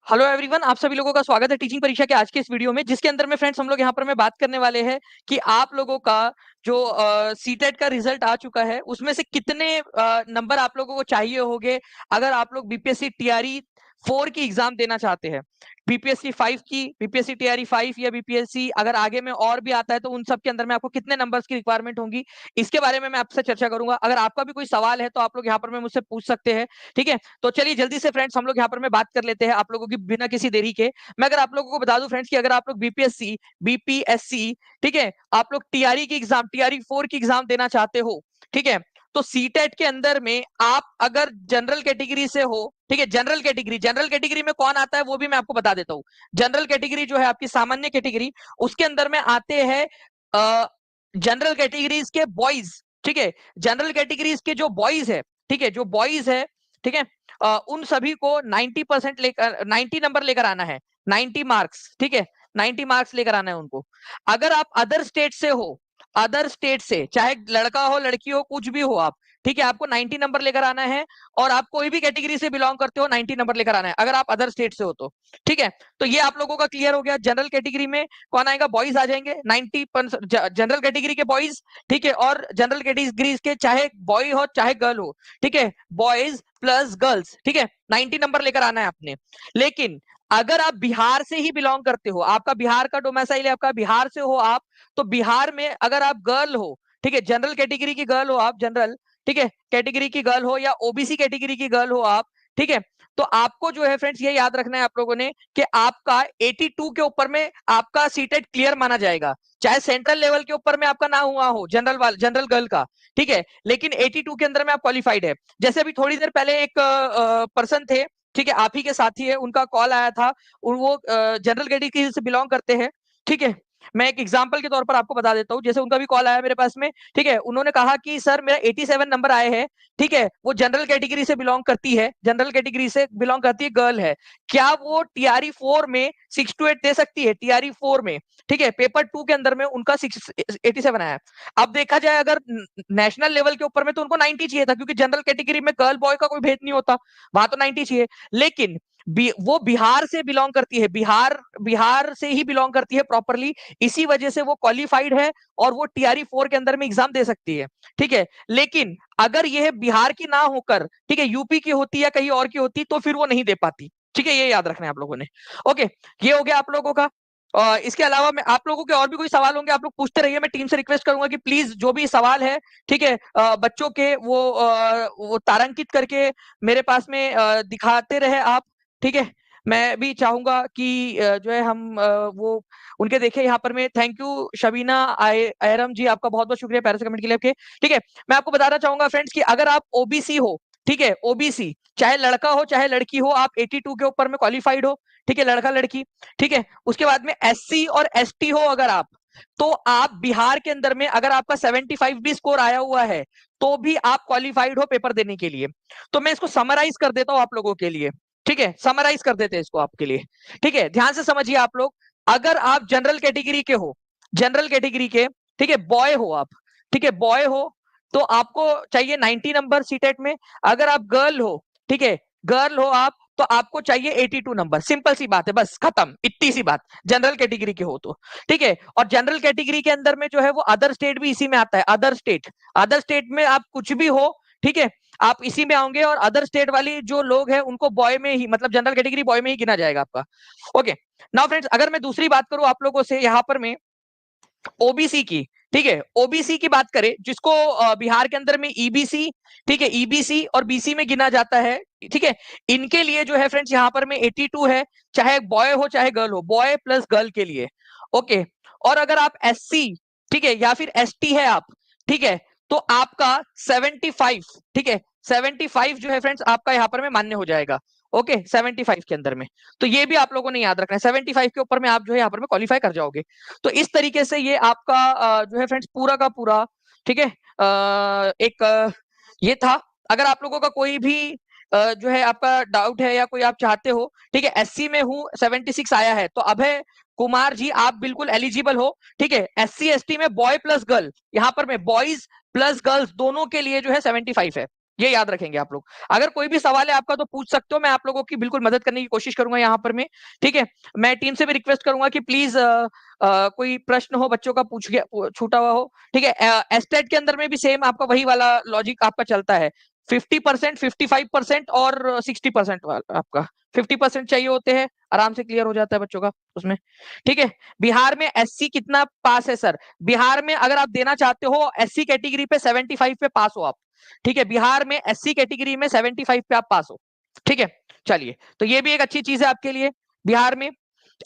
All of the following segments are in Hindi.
हेलो एवरीवन, आप सभी लोगों का स्वागत है टीचिंग परीक्षा के आज के इस वीडियो में, जिसके अंदर में फ्रेंड्स हम लोग यहाँ पर में बात करने वाले हैं कि आप लोगों का जो सीटेट का रिजल्ट आ चुका है उसमें से कितने नंबर आप लोगों को चाहिए होंगे अगर आप लोग बीपीएससी टीआरई 4 की एग्जाम देना चाहते हैं। बीपीएससी 5 की, बीपीएससी टीआरई 5 या बीपीएससी अगर आगे में और भी आता है तो उन सब के अंदर में आपको कितने नंबर्स की रिक्वायरमेंट होंगी, इसके बारे में मैं आपसे चर्चा करूंगा। अगर आपका भी कोई सवाल है तो आप लोग यहाँ पर में मुझसे पूछ सकते हैं। ठीक है, तो चलिए जल्दी से फ्रेंड्स हम लोग यहाँ पर में बात कर लेते हैं आप लोगों की बिना किसी देरी के। मैं अगर आप लोगों को बता दूं फ्रेंड्स कि अगर आप लोग बीपीएससी, बीपीएससी, ठीक है, आप लोग टीआरई की एग्जाम, टीआरई 4 की एग्जाम देना चाहते हो, ठीक है, तो सीटेट के अंदर में आप अगर जनरल कैटेगरी से हो, ठीक है, जनरल कैटेगरी में कौन आता है वो भी मैं आपको बता देता हूं। जनरल कैटेगरी जो है आपकी सामान्य कैटेगरी, उसके अंदर में आते हैं जनरल कैटेगरीज के बॉयज। ठीक है, जनरल कैटेगरीज के जो बॉयज है, ठीक है, जो बॉयज है, ठीक है, उन सभी को 90% लेकर 90 नंबर लेकर आना है, 90 मार्क्स, ठीक है, 90 मार्क्स लेकर आना है उनको। अगर आप अदर स्टेट से हो, अदर स्टेट से चाहे लड़का हो लड़की हो कुछ भी हो आप, ठीक है, आपको 90 नंबर लेकर आना है। और आप कोई भी कैटेगरी से बिलोंग करते हो 90 नंबर लेकर आना है अगर आप अदर स्टेट से हो तो। ठीक है, तो ये आप लोगों का क्लियर हो गया। जनरल कैटेगरी में कौन आएगा, बॉयज आ जाएंगे 90% जनरल कैटेगरी के बॉयज, ठीक है, और जनरल कैटेगरी के चाहे बॉय हो चाहे गर्ल हो, ठीक है, बॉयज प्लस गर्ल्स, ठीक है, 90 नंबर लेकर आना है आपने। लेकिन अगर आप बिहार से ही बिलोंग करते हो, आपका बिहार का डोमिसाइल है, आपका बिहार से हो आप, तो बिहार में अगर आप गर्ल हो, ठीक है, जनरल कैटेगरी की गर्ल हो आप, जनरल, ठीक है, कैटेगरी की गर्ल हो या ओबीसी कैटेगरी की गर्ल हो आप, ठीक है, तो आपको जो है फ्रेंड्स ये याद रखना है आप लोगों ने कि आपका 82 के ऊपर में आपका सीटेट क्लियर माना जाएगा, चाहे सेंट्रल लेवल के ऊपर में आपका ना हुआ हो जनरल जनरल गर्ल का, ठीक है, लेकिन 82 के अंदर में आप क्वालिफाइड है। जैसे अभी थोड़ी देर पहले एक पर्सन थे, ठीक है, आप ही के साथी है, उनका कॉल आया था, वो जनरल कैटेगरी से बिलोंग करते हैं, ठीक है। मैं एक एग्जांपल के तौर पर आपको बता देता हूं, जैसे उनका भी कॉल आया मेरे पास में, ठीक है, उन्होंने कहा कि सर मेरा 87 नंबर आए हैं, ठीक है, वो जनरल कैटेगरी से बिलोंग करती है, जनरल कैटेगरी से बिलोंग करती है, गर्ल है, क्या वो टीआरई 4 में 6 to 8 दे सकती है टीआरई 4 में, ठीक है, पेपर 2 के अंदर में उनका 87 आया। अब देखा जाए अगर नेशनल लेवल के ऊपर में तो उनको 90 चाहिए था, क्योंकि जनरल कैटेगरी में गर्ल बॉय का कोई भेद नहीं होता, वहां तो 90 चाहिए। लेकिन वो बिहार से बिलोंग करती है, बिहार से ही बिलोंग करती है प्रॉपरली, इसी वजह से वो क्वालिफाइड है और वो टीआरई 4 के अंदर में एग्जाम दे सकती है। ठीक है, लेकिन अगर यह बिहार की ना होकर, ठीक है, यूपी की होती या कहीं और की होती तो फिर वो नहीं दे पाती। ठीक है, ये याद रखना है आप लोगों ने। ओके, ये हो गया आप लोगों का। इसके अलावा मैं आप लोगों के और भी कोई सवाल होंगे आप लोग पूछते रहिए। मैं टीम से रिक्वेस्ट करूंगा कि प्लीज जो भी सवाल है, ठीक है, बच्चों के वो तारांकित करके मेरे पास में दिखाते रहे आप। ठीक है, मैं भी चाहूंगा कि जो है हम वो उनके देखें यहाँ पर में। थैंक यू शबीना आयरम जी, आपका बहुत बहुत शुक्रिया पैरा से कमेंट के लिए आपके। ठीक है, मैं आपको बताना चाहूंगा फ्रेंड्स कि अगर आप ओबीसी हो, ठीक है, ओबीसी चाहे लड़का हो चाहे लड़की हो, आप 82 के ऊपर में क्वालिफाइड हो, ठीक है, लड़का लड़की, ठीक है, उसके बाद में एससी और एसटी हो अगर आप, तो आप बिहार के अंदर में अगर आपका 75 भी स्कोर आया हुआ है तो भी आप क्वालिफाइड हो पेपर देने के लिए। तो मैं इसको समराइज कर देता हूं आप लोगों के लिए। ठीक है, समराइज कर देते हैं इसको आपके लिए। ठीक है, ध्यान से समझिए आप लोग। अगर आप जनरल कैटेगरी के हो, जनरल कैटेगरी के, ठीक है, बॉय हो आप, ठीक है, बॉय हो, तो आपको चाहिए 90 नंबर सीटेट में। अगर आप गर्ल हो, ठीक है, गर्ल हो आप, तो आपको चाहिए 82 नंबर। सिंपल सी बात है, बस खत्म, इतनी सी बात, जनरल कैटेगरी के हो तो। ठीक है, और जनरल कैटेगरी के अंदर में जो है वो अदर स्टेट भी इसी में आता है, अदर स्टेट, अदर स्टेट में आप कुछ भी हो, ठीक है, आप इसी में आओगे। और अदर स्टेट वाली जो लोग हैं उनको बॉय में ही, मतलब जनरल कैटेगरी बॉय में ही गिना जाएगा आपका। ओके, नाउ फ्रेंड्स अगर मैं दूसरी बात करूं आप लोगों से यहाँ पर मैं ओबीसी की, ठीक है, ओबीसी की बात करें जिसको बिहार के अंदर में ईबीसी, ठीक है, ईबीसी और बीसी में गिना जाता है, ठीक है, इनके लिए जो है फ्रेंड्स यहाँ पर में 82 है, चाहे बॉय हो चाहे गर्ल हो, बॉय प्लस गर्ल के लिए। ओके, और अगर आप एससी, ठीक है, या फिर एसटी है आप, ठीक है, तो आपका 75, ठीक है, 75 जो है फ्रेंड्स आपका यहाँ पर में मान्य हो जाएगा। ओके, 75 के अंदर में, तो ये भी आप लोगों ने याद रखना है, 75 के ऊपर में आप जो है यहाँ पर में क्वालिफाई कर जाओगे। तो इस तरीके से ये आपका जो है फ्रेंड्स पूरा का पूरा, ठीक है, एक ये था। अगर आप लोगों का कोई भी जो है आपका डाउट है या कोई आप चाहते हो, ठीक है, एससी में हूँ 76 आया है, तो अभय कुमार जी आप बिल्कुल एलिजिबल हो। ठीक है, एससी एसटी में बॉय प्लस गर्ल, यहाँ पर में बॉयज प्लस गर्ल्स दोनों के लिए जो है 75 है। ये याद रखेंगे आप लोग। अगर कोई भी सवाल है आपका तो पूछ सकते हो, मैं आप लोगों की बिल्कुल मदद करने की कोशिश करूंगा यहाँ पर मैं। ठीक है, मैं टीम से भी रिक्वेस्ट करूंगा कि प्लीज कोई प्रश्न हो बच्चों का छूटा हुआ हो। ठीक है, एस्टेट के अंदर में भी सेम आपका वही वाला लॉजिक आपका चलता है, 50%, 55% और 60% आपका 50% चाहिए होते हैं, आराम से क्लियर हो जाता है बच्चों का उसमें। ठीक है, बिहार में एससी कितना पास है सर? बिहार में अगर आप देना चाहते हो एससी कैटेगरी पे 75 पे पास हो आप। ठीक है, बिहार में एससी कैटेगरी में 75 पे आप पास हो। ठीक है, चलिए, तो ये भी एक अच्छी चीज है आपके लिए। बिहार में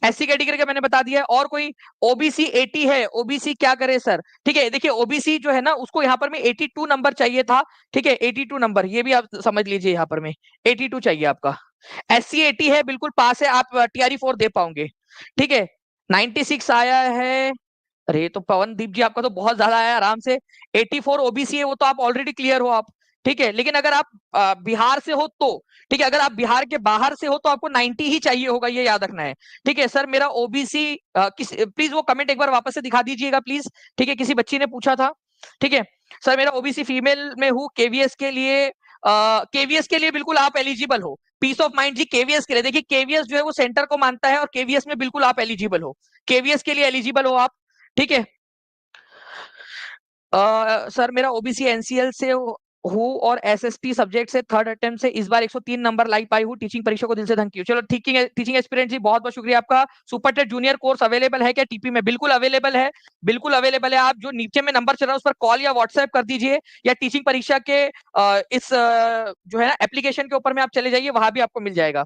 एससी कैटेगरी का मैंने बता दिया है। और कोई ओबीसी 80 है, ओबीसी क्या करे सर? ठीक है, देखिए ओबीसी जो है ना उसको यहाँ पर में 82 नंबर चाहिए था। ठीक है, 82 नंबर, ये भी आप समझ लीजिए, यहाँ पर में 82 चाहिए आपका। एससी 80 है, बिल्कुल पास है, आप टीआरई 4 दे पाओगे। ठीक है, 96 आया है। अरे तो पवनदीप जी आपका तो बहुत ज्यादा है, आराम से 84 ओबीसी है, वो तो आप ऑलरेडी क्लियर हो आप। ठीक है, लेकिन अगर आप बिहार से हो तो, ठीक है, अगर आप बिहार के बाहर से हो तो आपको 90 ही चाहिए होगा, ये याद रखना है। ठीक है सर, मेरा ओबीसी किस, प्लीज वो कमेंट एक बार वापस से दिखा दीजिएगा प्लीज। ठीक है, किसी बच्ची ने पूछा था। ठीक है सर, मेरा ओबीसी फीमेल में हूँ, केवीएस के लिए, केवीएस के लिए बिल्कुल आप एलिजिबल हो। पीस ऑफ माइंड जी, केवीएस के लिए देखिए, केवीएस जो है वो सेंटर को मानता है और केवीएस में बिल्कुल आप एलिजिबल हो, केवीएस के लिए एलिजिबल हो आप। ठीक है, सर मेरा ओबीसी एनसीएल से हूँ और एसएसटी सब्जेक्ट से थर्ड अटेम्प्ट से इस बार 103 नंबर लाई पाई हूँ, टीचिंग परीक्षा को दिल से थैंक यू। चलो ठीक है, टीचिंग एक्सपीरियंस जी बहुत बहुत शुक्रिया आपका। Super TET junior course available है क्या टीपी में? बिल्कुल अवेलेबल है, बिल्कुल अवेलेबल है। आप जो नीचे में नंबर चल रहा है उस पर कॉल या व्हाट्सएप कर दीजिए, या टीचिंग परीक्षा के जो है ना एप्लीकेशन के ऊपर में आप चले जाइए, वहां भी आपको मिल जाएगा।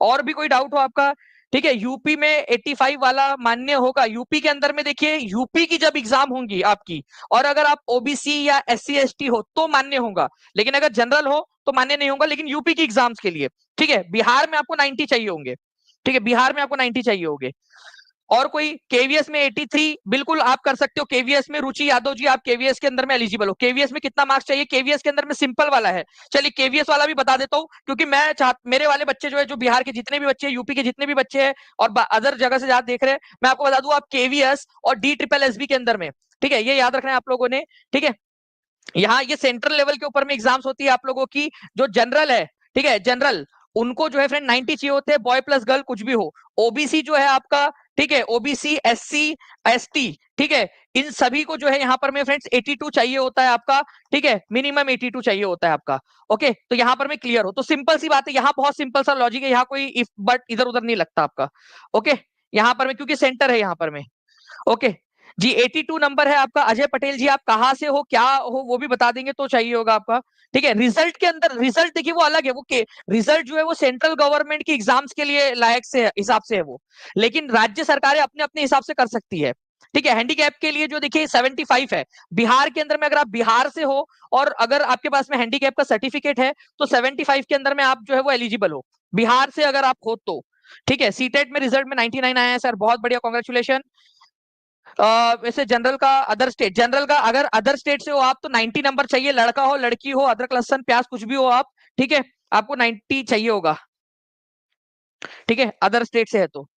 और भी कोई डाउट हो आपका? ठीक है, यूपी में 85 वाला मान्य होगा। यूपी के अंदर में देखिए, यूपी की जब एग्जाम होंगी आपकी, और अगर आप ओबीसी या एससी एसटी हो तो मान्य होगा, लेकिन अगर जनरल हो तो मान्य नहीं होगा, लेकिन यूपी की एग्जाम्स के लिए। ठीक है, बिहार में आपको 90 चाहिए होंगे। ठीक है, बिहार में आपको 90 चाहिए होंगे। और कोई केवीएस में 83, बिल्कुल आप कर सकते हो केवीएस में। रुचि यादव जी, आप केवीएस के अंदर में एलिजिबल हो। केवीएस में कितना मार्क्स चाहिए? केवीएस के अंदर में सिंपल वाला है, चलिए केवीएस वाला भी बता देता हूँ, क्योंकि मैं मेरे वाले बच्चे जो है, जो बिहार के जितने भी बच्चे हैं, यूपी के जितने भी बच्चे हैं और अदर जगह से जहां देख रहे हैं, मैं आपको बता दूं, आप केवीएस और डी ट्रिपल एसबी के अंदर में, ठीक है, ये याद रखना है आप लोगों ने। ठीक है, यहाँ ये सेंट्रल लेवल के ऊपर में एग्जाम्स होती है आप लोगों की। जो जनरल है, ठीक है, जनरल, उनको जो है फ्रेंड 90 चाहिए होते हैं, बॉय प्लस गर्ल कुछ भी हो। ओबीसी जो है आपका, ठीक है, ओबीसी एससी एसटी, ठीक है, इन सभी को जो है यहाँ पर में फ्रेंड्स 82 चाहिए होता है आपका। ठीक है, मिनिमम 82 चाहिए होता है आपका। ओके, तो यहाँ पर में क्लियर हो तो सिंपल सी बात है, यहाँ बहुत सिंपल सा लॉजिक है, यहाँ कोई इफ बट इधर उधर नहीं लगता आपका। ओके, यहाँ पर में क्योंकि सेंटर है यहाँ पर में। ओके जी, 82 नंबर है आपका। अजय पटेल जी, आप कहाँ से हो, क्या हो, वो भी बता देंगे तो चाहिए होगा आपका। ठीक है, रिजल्ट के अंदर, रिजल्ट देखिए वो अलग है, वो के रिजल्ट जो है वो सेंट्रल गवर्नमेंट की एग्जाम्स के लिए लायक से हिसाब से है वो, लेकिन राज्य सरकारें अपने अपने हिसाब से कर सकती है। ठीक है, हैंडीकैप के लिए जो देखिए 75 है, बिहार के अंदर में अगर आप बिहार से हो और अगर आपके पास में हैंडीकैप का सर्टिफिकेट है तो 75 के अंदर में आप जो है वो एलिजिबल हो, बिहार से अगर आप हो तो। ठीक है, सीटेट में रिजल्ट में 99 आया है सर, बहुत बढ़िया, कॉन्ग्रेचुलेशन। वैसे जनरल का अगर अदर स्टेट से हो आप तो 90 नंबर चाहिए, लड़का हो लड़की हो, अदरक लहसन प्याज कुछ भी हो आप। ठीक है, आपको 90 चाहिए होगा। ठीक है, अदर स्टेट से है तो।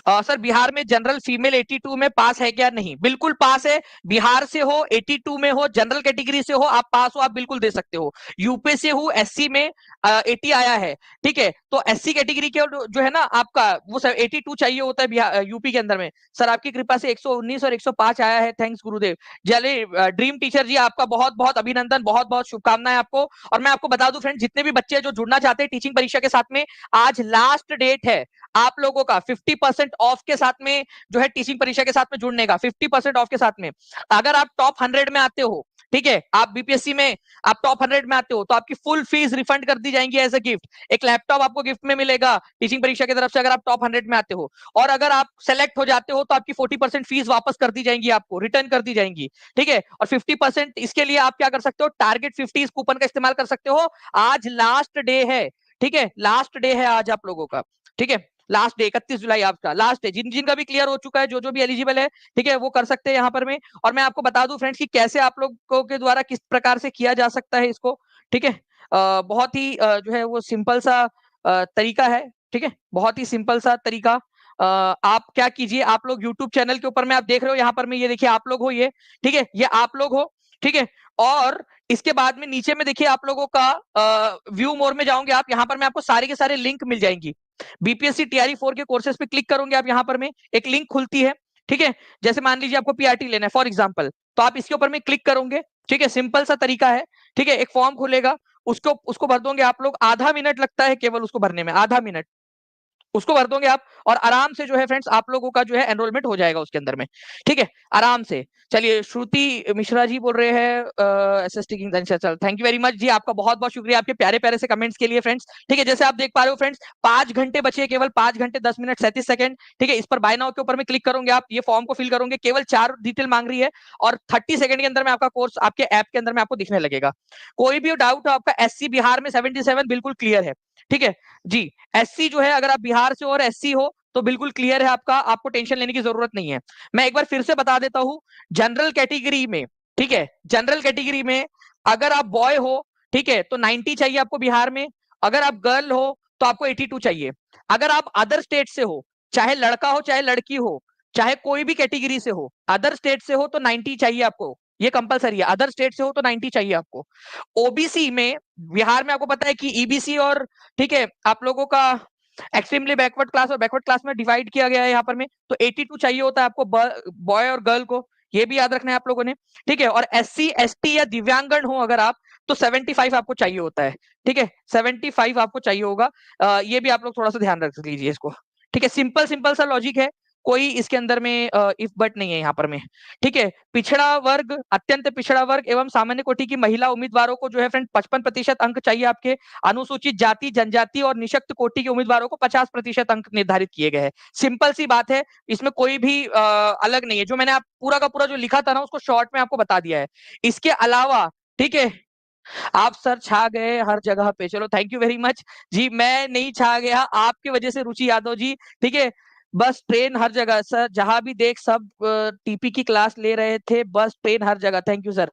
सर बिहार में जनरल फीमेल 82 में पास है क्या? नहीं, बिल्कुल पास है। बिहार से हो, 82 में हो, जनरल कैटेगरी से हो, आप पास हो, आप बिल्कुल दे सकते हो। यूपी से हूँ, एससी में 80 आया है। ठीक है, तो एससी कैटेगरी के जो है ना आपका, वो 82 चाहिए होता है बिहार यूपी के अंदर में। सर आपकी कृपा से 119 और 105 आया है, थैंक्स गुरुदेव। चलिए ड्रीम टीचर जी, आपका बहुत बहुत अभिनंदन, बहुत बहुत शुभकामनाएं आपको। और मैं आपको बता दूं फ्रेंड, जितने भी बच्चे जो जुड़ना चाहते हैं टीचिंग परीक्षा के साथ में, आज लास्ट डेट है आप लोगों का 50% ऑफ के साथ में जो है टीचिंग परीक्षा के साथ में जुड़ने का, 50% ऑफ के साथ में। अगर आप टॉप 100 में आते हो, ठीक है, आप बीपीएससी में आप टॉप 100 में आते हो तो आपकी फुल फीस रिफंड कर दी जाएंगी एज अ गिफ्ट। एक लैपटॉप आपको गिफ्ट में मिलेगा टीचिंग परीक्षा की तरफ से, अगर आप टॉप 100 में आते हो। और अगर आप सेलेक्ट हो जाते हो तो आपकी 40% फीस वापस कर दी जाएंगी, आपको रिटर्न कर दी जाएंगी। ठीक है, और 50% इसके लिए आप क्या कर सकते हो, टारगेट 50 इस कूपन का इस्तेमाल कर सकते हो। आज लास्ट डे है, ठीक है, लास्ट डे है आज आप लोगों का। ठीक है, लास्ट डे 31 जुलाई आपका लास्ट डे, जिन जिन का भी क्लियर हो चुका है, जो जो भी एलिजिबल है, ठीक है, वो कर सकते हैं यहाँ पर में। और मैं आपको बता दूं फ्रेंड्स कि कैसे आप लोगों के द्वारा किस प्रकार से किया जा सकता है इसको। ठीक है, बहुत ही जो है वो सिंपल सा तरीका है। ठीक है, बहुत ही सिंपल सा तरीका। आप क्या कीजिए, आप लोग यूट्यूब चैनल के ऊपर में आप देख रहे हो, यहाँ पर में ये देखिए आप लोग हो, ये ठीक है, ये आप लोग हो। ठीक है, और इसके बाद में नीचे में देखिए आप लोगों का व्यू मोर में जाओगे आप, यहाँ पर मैं आपको सारे के सारे लिंक मिल जाएंगी। बीपीएससी टीआरई 4 के कोर्सेज पे क्लिक करोगे आप, यहाँ पर में एक लिंक खुलती है, ठीक है। जैसे मान लीजिए आपको पीआरटी लेना है फॉर एग्जांपल, तो आप इसके ऊपर में क्लिक करोगे, ठीक है। सिंपल सा तरीका है, ठीक है। एक फॉर्म खुलेगा, उसको उसको भर दोगे आप लोग, आधा मिनट लगता है केवल उसको भरने में, आधा मिनट उसको भर दोगे आप, और आराम से जो है फ्रेंड्स आप लोगों का जो है एनरोलमेंट हो जाएगा उसके अंदर में, ठीक है, आराम से। चलिए श्रुति मिश्रा जी बोल रहे हैं SST king, thank you very much जी, आपका बहुत बहुत शुक्रिया आपके प्यारे प्यारे से कमेंट्स के लिए फ्रेंड्स, ठीक है। जैसे आप देख पा रहे हो फ्रेंड्स, 5 घंटे बचे, केवल 5 घंटे 10 मिनट 37 सेकंड, ठीक है। इस पर बाय नाउ के ऊपर में क्लिक करोगे आप, ये फॉर्म को फिल करोगे, केवल 4 डिटेल मांग रही है, और 30 सेकंड के अंदर में आपका कोर्स आपके ऐप के अंदर में आपको दिखने लगेगा। कोई भी डाउट हो आपका, एससी बिहार में 77 बिल्कुल क्लियर है, ठीक है जी। एससी जो है, अगर आप बिहार से और एससी हो तो बिल्कुल क्लियर है आपका, आपको टेंशन लेने की जरूरत नहीं है। मैं एक बार फिर से बता देता हूं, जनरल कैटेगरी में, ठीक है, जनरल कैटेगरी में अगर आप बॉय हो, ठीक है, तो 90 चाहिए आपको बिहार में। अगर आप गर्ल हो तो आपको 82 चाहिए। अगर आप अदर स्टेट से हो, चाहे लड़का हो चाहे लड़की हो, चाहे कोई भी कैटेगरी से हो, अदर स्टेट से हो तो 90 चाहिए आपको, ये कंपलसरी है। अदर स्टेट से हो तो 90 चाहिए आपको। ओबीसी में, बिहार में आपको पता है कि ईबीसी और, ठीक है, आप लोगों का एक्सट्रीमली बैकवर्ड क्लास और बैकवर्ड क्लास में डिवाइड किया गया है यहाँ पर में, तो 82 चाहिए होता है आपको बॉय और गर्ल को, ये भी याद रखना है आप लोगों ने, ठीक है। और एससी एसटी या दिव्यांगन हो अगर आप, तो 75 आपको चाहिए होता है, ठीक है, 75 आपको चाहिए होगा। ये भी आप लोग थोड़ा सा ध्यान रख लीजिए इसको, ठीक है। सिंपल सिंपल सा लॉजिक है, कोई इसके अंदर में इफ बट नहीं है यहाँ पर में, ठीक है। पिछड़ा वर्ग, अत्यंत पिछड़ा वर्ग एवं सामान्य कोटि की महिला उम्मीदवारों को जो है फ्रेंड 55% अंक चाहिए आपके। अनुसूचित जाति जनजाति और निशक्त कोटि के उम्मीदवारों को 50% अंक निर्धारित किए गए हैं। सिंपल सी बात है, इसमें कोई भी अलग नहीं है। जो मैंने आप पूरा का पूरा जो लिखा था ना, उसको शॉर्ट में आपको बता दिया है। इसके अलावा, ठीक है, आप सर छा गए हर जगह पे, चलो थैंक यू वेरी मच जी। मैं नहीं छा गया, आपकी वजह से रुचि यादव जी, ठीक है। बस ट्रेन हर जगह सर, जहां भी देख सब टीपी की क्लास ले रहे थे, बस ट्रेन हर जगह, थैंक यू सर।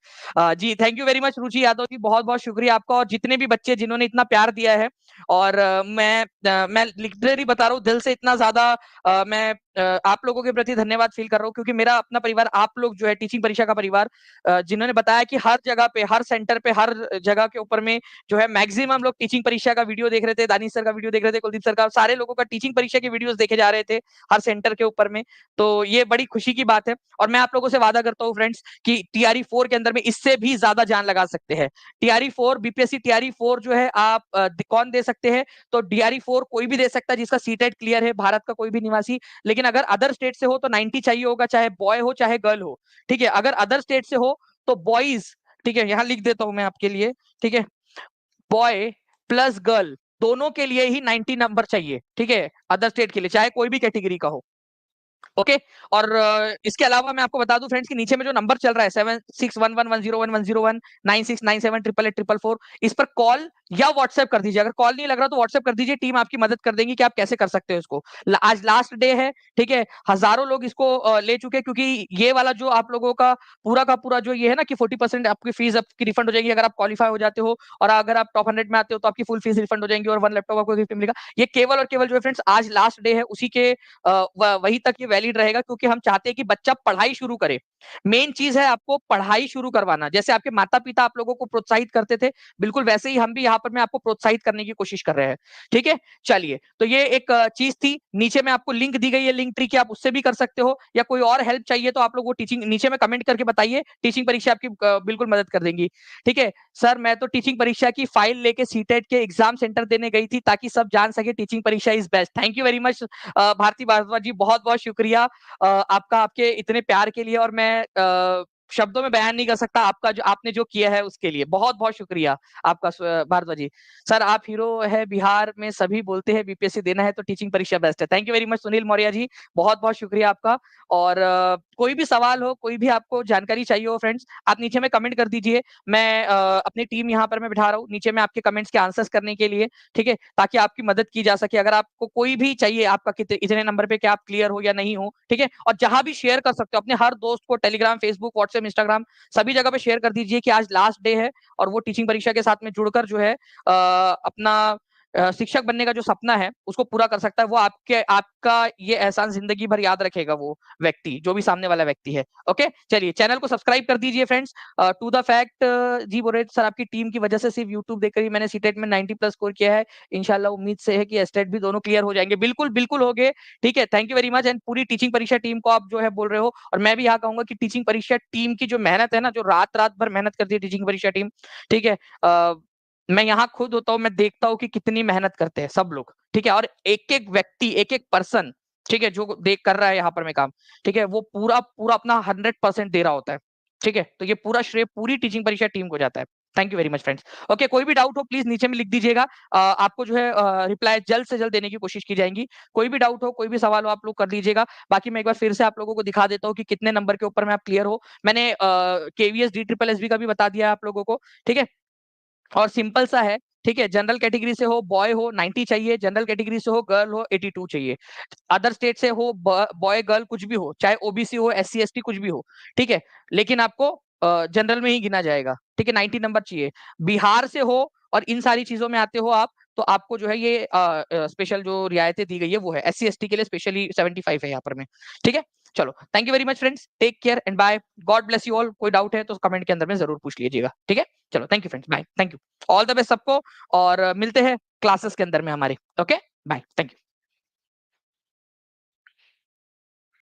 जी thank you very much Ruchi Yadav ji, बहुत बहुत शुक्रिया आपका, और जितने भी बच्चे जिन्होंने इतना प्यार दिया है। और मैं लिटरली बता रहा हूँ, दिल से इतना ज्यादा मैं आप लोगों के प्रति धन्यवाद फील कर रहा हूँ, क्योंकि मेरा अपना परिवार आप लोग जो है, टीचिंग परीक्षा का परिवार, जिन्होंने बताया कि हर जगह पे, हर सेंटर पे, हर जगह के ऊपर में जो है मैक्सिमम लोग टीचिंग परीक्षा का वीडियो देख रहे थे, दानिश सर का वीडियो देख रहे थे, कुलदीप सर का, सारे लोगों का टीचिंग परीक्षा के वीडियोस देखे जा रहे थे हर सेंटर के ऊपर में। तो ये बड़ी खुशी की बात है, और मैं आप लोगों से वादा करता हूँ फ्रेंड्स कि टीआरई 4 के अंदर में इससे भी ज्यादा जान लगा सकते हैं। टीआरई 4, बीपीएससी टीआरई 4 जो है आप कौन दे सकते हैं, तो डीआरई 4 कोई भी दे सकता है जिसका सीटेट क्लियर है, भारत का कोई भी निवासी। लेकिन अगर अदर स्टेट से हो तो 90 चाहिए होगा, चाहे बॉय हो चाहे गर्ल हो, ठीक है। अगर अदर स्टेट से हो तो बॉयज, ठीक है, यहां लिख देता हूं मैं आपके लिए, ठीक है, बॉय प्लस गर्ल दोनों के लिए ही 90 नंबर चाहिए, ठीक है, अदर स्टेट के लिए, चाहे कोई भी कैटेगरी का हो, ओके। और इसके अलावा मैं आपको बता दूं फ्रेंड्स कि नीचे में जो नंबर चल रहा है 7611101101, 9697888844, इस पर कॉल या व्हाट्सएप कर दीजिए। अगर कॉल नहीं लग रहा तो व्हाट्सएप कर दीजिए, टीम आपकी मदद कर देंगी कि आप कैसे कर सकते हो इसको। आज लास्ट डे है, ठीक है, हजारों लोग इसको ले चुके हैं, क्योंकि ये वाला जो आप लोगों का पूरा जो ये है ना कि 40% आपकी फीस आपकी रिफंड हो जाएगी अगर आप क्वालिफाई हो जाते हो, और अगर आप टॉप 100 में आते हो तो आपकी फुल फीस रिफंड हो जाएंगी, और 1 लैपटॉप आपको गिफ्ट मिलेगा। ये केवल और केवल जो है फ्रेंड्स आज लास्ट डे है, उसी के वही तक ये वैलिड रहेगा, क्योंकि हम चाहते हैं कि बच्चा पढ़ाई शुरू करे। मेन चीज है आपको पढ़ाई शुरू करवाना, जैसे आपके माता पिता आप लोगों को प्रोत्साहित करते थे, बिल्कुल वैसे ही हम भी यहाँ पर मैं आपको प्रोत्साहित करने की कोशिश कर रहे हैं, ठीक है। चलिए, तो ये एक चीज थी। नीचे में आपको लिंक दी गई है, लिंक ट्री की, आप उससे भी कर सकते हो, या कोई और हेल्प चाहिए तो आप लोग वो टीचिंग नीचे में कमेंट करके बताइए, टीचिंग परीक्षा आपकी बिल्कुल मदद कर देंगी, ठीक है। सर मैं तो टीचिंग परीक्षा की फाइल लेके सीटेट के एग्जाम सेंटर देने गई थी, ताकि सब जान सके टीचिंग परीक्षा is best. Thank you very much Bharti Bhardwaj ji, बहुत बहुत शुक्रिया आपका, आपके इतने प्यार के लिए, और मैं शब्दों में बयान नहीं कर सकता आपका जो आपने जो किया है उसके लिए, बहुत बहुत शुक्रिया आपका भारद्वाज जी। सर आप हीरो है, बिहार में सभी बोलते हैं बीपीएससी देना है तो टीचिंग परीक्षा बेस्ट है। Thank you very much Sunil Maurya ji, बहुत बहुत शुक्रिया आपका। और कोई भी सवाल हो, कोई भी आपको जानकारी चाहिए हो फ्रेंड्स, आप नीचे में कमेंट कर दीजिए। मैं अपनी टीम यहाँ पर मैं बिठा रहा हूँ नीचे में आपके कमेंट्स के आंसर्स करने के लिए, ठीक है, ताकि आपकी मदद की जा सके। अगर आपको कोई भी चाहिए, आपका इतने नंबर पे क्या आप क्लियर हो या नहीं हो, ठीक है, और जहां भी शेयर कर सकते हो अपने हर दोस्त को, टेलीग्राम, फेसबुक, व्हाट्सएप, इंस्टाग्राम, सभी जगह पे शेयर कर दीजिए कि आज लास्ट डे है, और वो टीचिंग परीक्षा के साथ में जुड़कर जो है अपना शिक्षक बनने का जो सपना है उसको पूरा कर सकता है, वो आपका ये एहसान जिंदगी भर याद रखेगा वो व्यक्ति, जो भी सामने वाला व्यक्ति है। ओके, चलिए चैनल को सब्सक्राइब कर दीजिए फ्रेंड्स। टू द फैक्ट जी बोल रहे सर आपकी टीम की वजह से सिर्फ यूट्यूब देखकर ही मैंने सीटेट में 90 प्लस स्कोर किया है, इंशाल्लाह उम्मीद से है कि एस्टेट भी दोनों क्लियर हो जाएंगे। बिल्कुल बिल्कुल हो गए, ठीक है, thank you very much. And पूरी टीचिंग परीक्षा टीम को आप जो है बोल रहे हो, और मैं भी यहाँ कहूंगा कि टीचिंग परीक्षा टीम की जो मेहनत है ना, जो रात रात भर मेहनत करती है टीचिंग परीक्षा टीम, ठीक है, मैं यहाँ खुद होता हूँ, मैं देखता हूँ कि कितनी मेहनत करते हैं सब लोग, ठीक है, और एक एक व्यक्ति, एक एक पर्सन, ठीक है, जो देख कर रहा है यहाँ पर मैं काम, ठीक है, वो पूरा पूरा अपना 100% दे रहा होता है, ठीक है, तो ये पूरा श्रेय पूरी टीचिंग परीक्षा टीम को जाता है। Thank you very much friends. Okay, कोई भी डाउट हो प्लीज नीचे में लिख दीजिएगा, आपको जो है रिप्लाई जल्द से जल्द देने की कोशिश की जाएगी। कोई भी डाउट हो, कोई भी सवाल हो, आप लोग कर लीजिएगा। बाकी मैं एक बार फिर से आप लोगों को दिखा देता हूँ कि कितने नंबर के ऊपर में आप क्लियर हो। मैंने केवीएस DSSB का भी बता दिया है आप लोगों को, ठीक है, और सिंपल सा है, ठीक है, जनरल कैटेगरी से हो बॉय हो 90 चाहिए, जनरल कैटेगरी से हो गर्ल हो 82 चाहिए, अदर स्टेट से हो बॉय गर्ल कुछ भी हो, चाहे ओबीसी हो SC ST कुछ भी हो, ठीक है, लेकिन आपको जनरल में ही गिना जाएगा, ठीक है, 90 नंबर चाहिए। बिहार से हो और इन सारी चीजों में आते हो आप, तो आपको जो है ये स्पेशल जो रियायतें दी गई है वो है, SC ST के लिए स्पेशली 75 है यहाँ पर में, ठीक है। चलो, thank you very much friends, take care and bye, God bless you all. कोई डाउट है तो कमेंट के अंदर में जरूर पूछ लीजिएगा, ठीक है। चलो, thank you friends, bye, thank you, all the best सबको, और मिलते हैं क्लासेस के अंदर में हमारे। Okay, bye, thank you.